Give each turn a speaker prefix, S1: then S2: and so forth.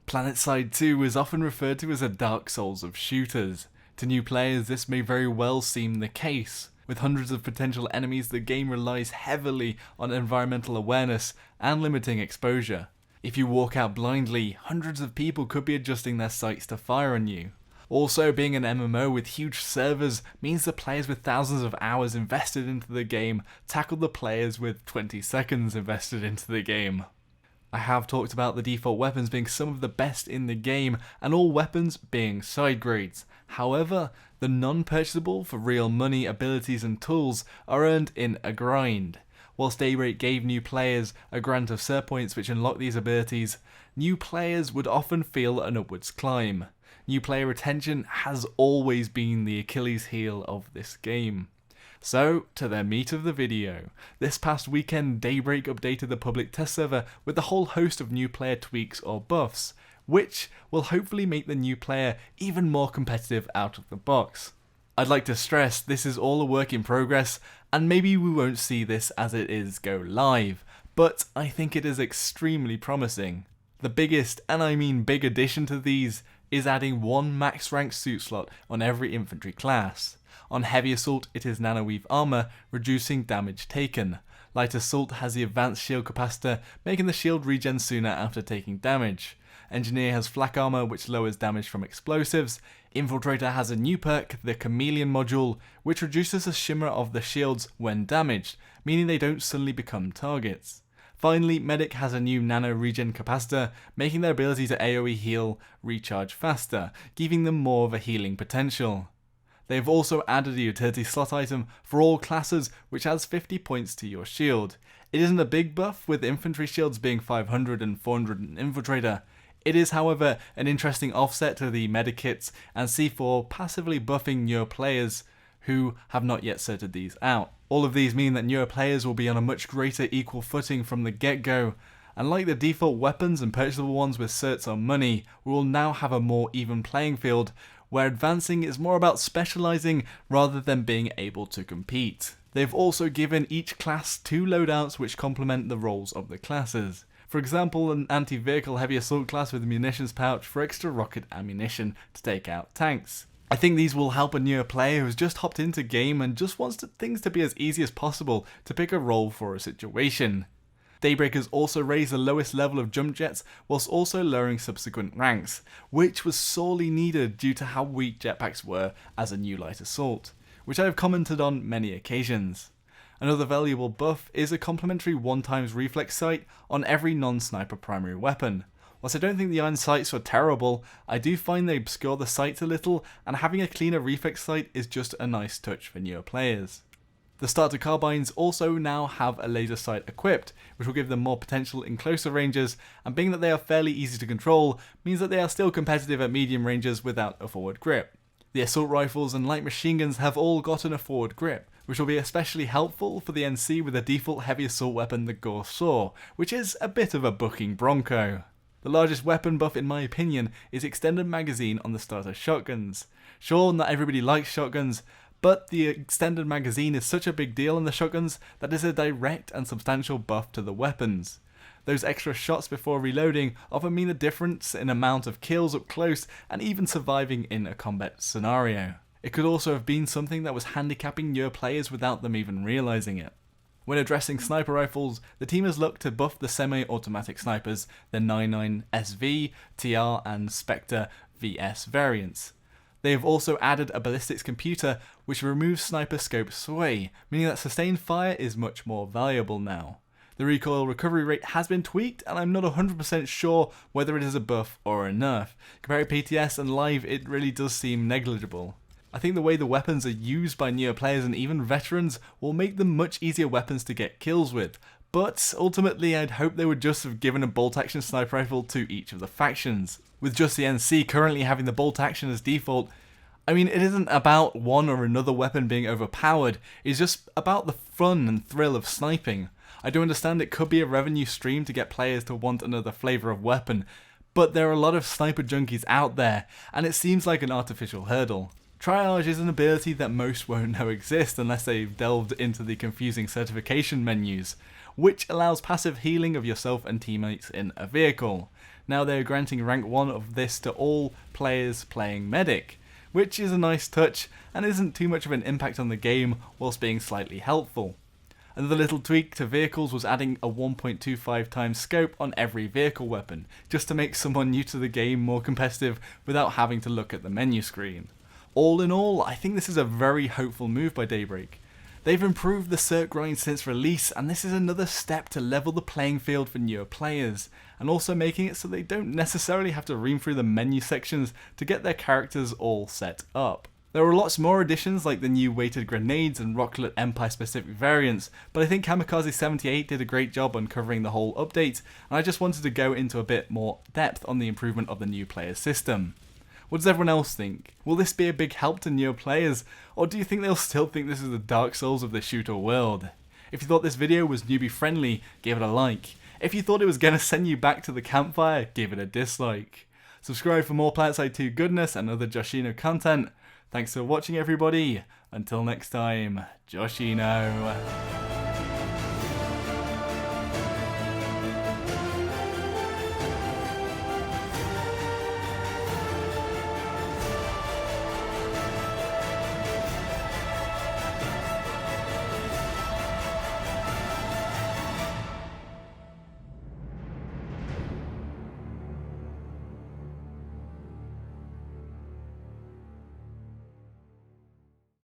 S1: Planetside 2 is often referred to as a Dark Souls of shooters. To new players, this may very well seem the case. With hundreds of potential enemies, the game relies heavily on environmental awareness and limiting exposure. If you walk out blindly, hundreds of people could be adjusting their sights to fire on you. Also, being an MMO with huge servers means the players with thousands of hours invested into the game tackle the players with 20 seconds invested into the game. I have talked about the default weapons being some of the best in the game, and all weapons being side grades. However, the non-purchasable for real money abilities and tools are earned in a grind. Whilst Daybreak gave new players a grant of SER points which unlock these abilities, new players would often feel an upwards climb. New player retention has always been the Achilles heel of this game. So, to the meat of the video. This past weekend, Daybreak updated the public test server with a whole host of new player tweaks or buffs, which will hopefully make the new player even more competitive out of the box. I'd like to stress this is all a work in progress, and maybe we won't see this as it is go live, but I think it is extremely promising. The biggest, and I mean big addition to these, is adding one max rank suit slot on every infantry class. On Heavy Assault it is Nanoweave Armor, reducing damage taken. Light Assault has the Advanced Shield Capacitor, making the shield regen sooner after taking damage. Engineer has Flak Armor, which lowers damage from explosives. Infiltrator has a new perk, the Chameleon module, which reduces the shimmer of the shields when damaged, meaning they don't suddenly become targets. Finally, Medic has a new Nano Regen Capacitor, making their ability to AoE heal recharge faster, giving them more of a healing potential. They have also added a utility slot item for all classes, which adds 50 points to your shield. It isn't a big buff, with infantry shields being 500 and 400 in Infiltrator. It is, however, an interesting offset to the Medikits and C4 passively buffing newer players who have not yet sorted these out. All of these mean that newer players will be on a much greater equal footing from the get-go, and like the default weapons and purchasable ones with certs or money, we will now have a more even playing field, where advancing is more about specialising rather than being able to compete. They've also given each class 2 loadouts which complement the roles of the classes. For example, an anti-vehicle heavy assault class with a munitions pouch for extra rocket ammunition to take out tanks. I think these will help a newer player who's just hopped into game and just wants things to be as easy as possible to pick a role for a situation. Daybreak has also raised the lowest level of jump jets whilst also lowering subsequent ranks, which was sorely needed due to how weak jetpacks were as a new light assault, which I have commented on many occasions. Another valuable buff is a complimentary 1x reflex sight on every non-sniper primary weapon. Whilst I don't think the iron sights are terrible, I do find they obscure the sights a little, and having a cleaner reflex sight is just a nice touch for newer players. The starter carbines also now have a laser sight equipped, which will give them more potential in closer ranges, and being that they are fairly easy to control, means that they are still competitive at medium ranges without a forward grip. The assault rifles and light machine guns have all gotten a forward grip, which will be especially helpful for the NC with the default heavy assault weapon, the Gore Saw, which is a bit of a booking bronco. The largest weapon buff in my opinion is extended magazine on the starter shotguns. Sure, not everybody likes shotguns, but the extended magazine is such a big deal in the shotguns that it's a direct and substantial buff to the weapons. Those extra shots before reloading often mean the difference in amount of kills up close and even surviving in a combat scenario. It could also have been something that was handicapping newer players without them even realising it. When addressing sniper rifles, the team has looked to buff the semi-automatic snipers, the 99 SV, TR and Spectre VS variants. They have also added a ballistics computer which removes sniper scope sway, meaning that sustained fire is much more valuable now. The recoil recovery rate has been tweaked, and I'm not 100% sure whether it is a buff or a nerf. Compared to PTS and live, it really does seem negligible. I think the way the weapons are used by newer players and even veterans will make them much easier weapons to get kills with, but ultimately I'd hope they would just have given a bolt action sniper rifle to each of the factions. With just the NC currently having the bolt action as default, I mean, it isn't about one or another weapon being overpowered, it's just about the fun and thrill of sniping. I do understand it could be a revenue stream to get players to want another flavour of weapon, but there are a lot of sniper junkies out there, and it seems like an artificial hurdle. Triage is an ability that most won't know exists unless they've delved into the confusing certification menus, which allows passive healing of yourself and teammates in a vehicle. Now they are granting rank 1 of this to all players playing Medic, which is a nice touch and isn't too much of an impact on the game whilst being slightly helpful. Another little tweak to vehicles was adding a 1.25 times scope on every vehicle weapon, just to make someone new to the game more competitive without having to look at the menu screen. All in all, I think this is a very hopeful move by Daybreak. They've improved the cert grind since release, and this is another step to level the playing field for newer players, and also making it so they don't necessarily have to ream through the menu sections to get their characters all set up. There are lots more additions like the new weighted grenades and Rocklet Empire specific variants, but I think Kamikaze78 did a great job on covering the whole update, and I just wanted to go into a bit more depth on the improvement of the new player system. What does everyone else think? Will this be a big help to newer players, or do you think they'll still think this is the Dark Souls of the shooter world? If you thought this video was newbie friendly, give it a like. If you thought it was going to send you back to the campfire, give it a dislike. Subscribe for more Planetside 2 goodness and other Joshino content. Thanks for watching everybody. Until next time, Joshino.